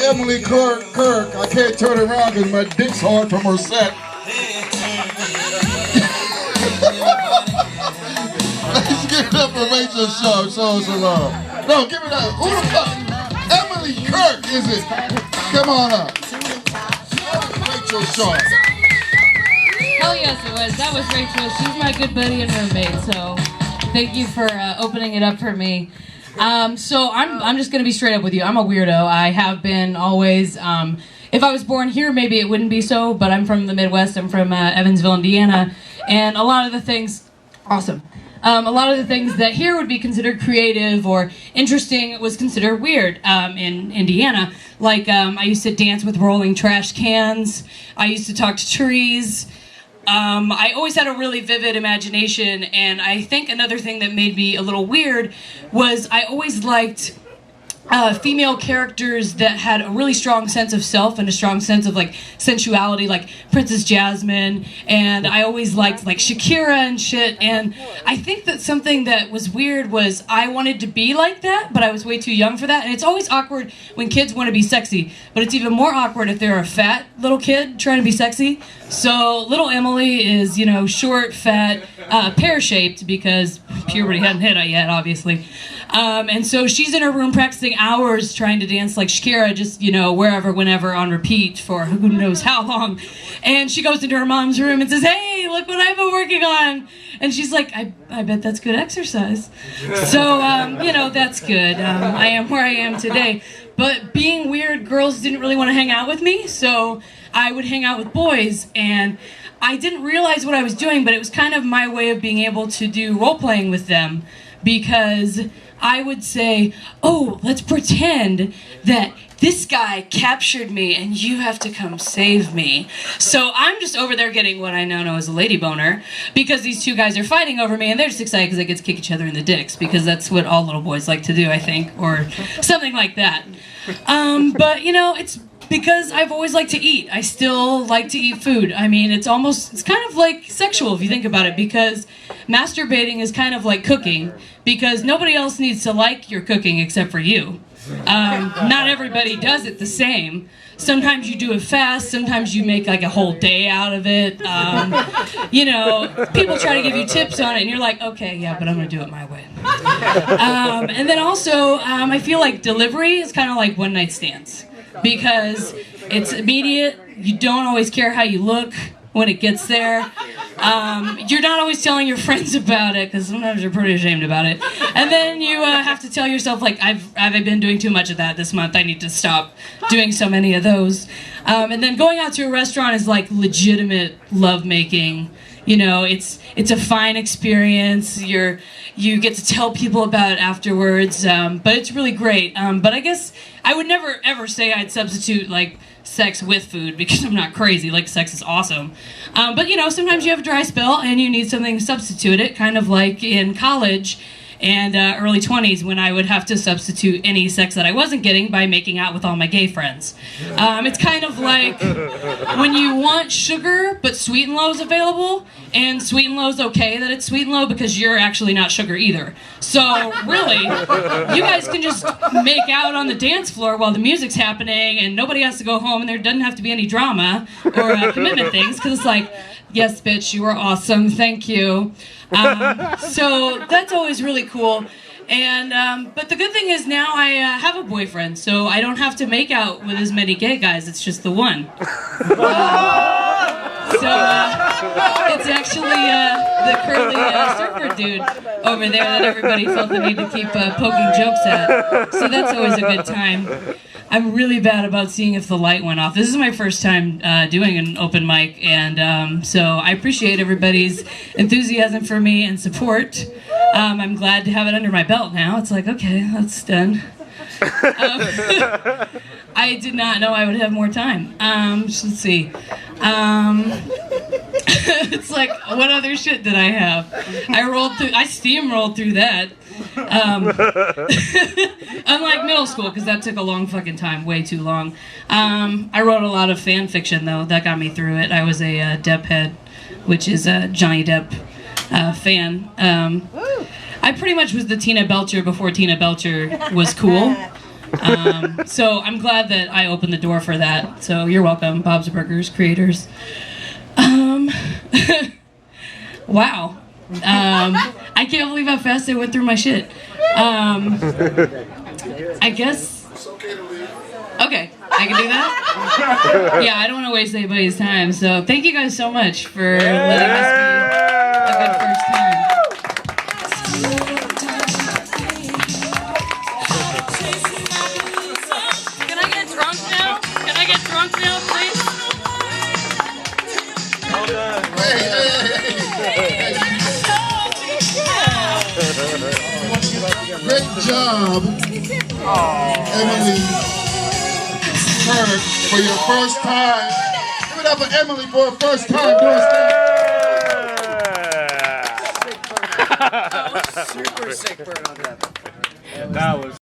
Emily Kirk. I can't turn around because my dick's hard from her set. Let's give it up for Rachel Shaw. Show us some love. No, give it up. Who the fuck? Emily Kirk, is it? Come on up. Rachel Shaw. Hell yes, it was. That was Rachel. She's my good buddy and roommate. So thank you for opening it up for me. So I'm just gonna be straight up with you. I'm a weirdo. I have been always. If I was born here, maybe it wouldn't be so. But I'm from the Midwest. I'm from Evansville, Indiana, and a lot of the things, awesome. A lot of the things that here would be considered creative or interesting was considered weird in Indiana. Like I used to dance with rolling trash cans. I used to talk to trees. I always had a really vivid imagination, and I think another thing that made me a little weird was I always liked female characters that had a really strong sense of self and a strong sense of like sensuality, like Princess Jasmine, and I always liked like Shakira and shit. And I think that something that was weird was I wanted to be like that, but I was way too young for that. And it's always awkward when kids want to be sexy, but it's even more awkward if they're a fat little kid trying to be sexy. So little Emily is, you know, short, fat, pear-shaped because puberty hadn't hit yet, obviously. And so she's in her room practicing hours trying to dance like Shakira, just, you know, wherever, whenever, on repeat for who knows how long. And she goes into her mom's room and says, "Hey, look what I've been working on." And she's like, I bet that's good exercise. So, you know, that's good. I am where I am today. But being weird, girls didn't really want to hang out with me, so I would hang out with boys. And I didn't realize what I was doing, but it was kind of my way of being able to do role-playing with them, because I would say, "Oh, let's pretend that this guy captured me and you have to come save me." So I'm just over there getting what I now know as a lady boner because these two guys are fighting over me, and they're just excited because they get to kick each other in the dicks, because that's what all little boys like to do, I think, or something like that. But, you know, it's because I've always liked to eat. I still like to eat food. I mean, it's kind of like sexual if you think about it, because masturbating is kind of like cooking, because nobody else needs to like your cooking except for you. Not everybody does it the same. Sometimes you do it fast, sometimes you make like a whole day out of it. You know, people try to give you tips on it and you're like, okay, yeah, but I'm gonna do it my way. And then also, I feel like delivery is kind of like one night stands, because it's immediate. You don't always care how you look when it gets there. You're not always telling your friends about it, because sometimes you're pretty ashamed about it. And then you have to tell yourself, like, have I been doing too much of that this month? I need to stop doing so many of those. And then going out to a restaurant is like legitimate lovemaking. You know, it's a fine experience. You get to tell people about it afterwards, but it's really great. But I guess I would never ever say I'd substitute like sex with food, because I'm not crazy. Like, sex is awesome. But you know, sometimes you have a dry spell and you need something to substitute it, kind of like in college and early 20s when I would have to substitute any sex that I wasn't getting by making out with all my gay friends. It's kind of like when you want sugar but Sweet and Low's available, and Sweet and Low's okay that it's Sweet and Low because you're actually not sugar either. So really, you guys can just make out on the dance floor while the music's happening and nobody has to go home, and there doesn't have to be any drama or commitment things, because it's like, yes, bitch, you are awesome, thank you. So that's always really cool. And but the good thing is now I have a boyfriend, so I don't have to make out with as many gay guys. It's just the one. So it's actually the curly surfer dude over there that everybody felt the need to keep poking jokes at. So that's always a good time. I'm really bad about seeing if the light went off. This is my first time doing an open mic, and so I appreciate everybody's enthusiasm for me and support. I'm glad to have it under my belt now. It's like, okay, that's done. I did not know I would have more time. Let's see. It's like, what other shit did I have? I steamrolled through that. Unlike middle school, because that took a long fucking time, way too long. I wrote a lot of fan fiction, though. That got me through it. I was a Depp head, which is a Johnny Depp fan. I pretty much was the Tina Belcher before Tina Belcher was cool. So I'm glad that I opened the door for that. So you're welcome, Bob's Burgers creators. Wow. I can't believe how fast I went through my shit. I guess. It's okay to leave. Okay, I can do that? Yeah, I don't want to waste anybody's time. So thank you guys so much for letting us be a good first time. Can I get drunk now? Can I get drunk now, please? Great job, Emily Kirk, for your first time. Give it up for Emily for her first time doing stand-up. Super sick burn on that. That was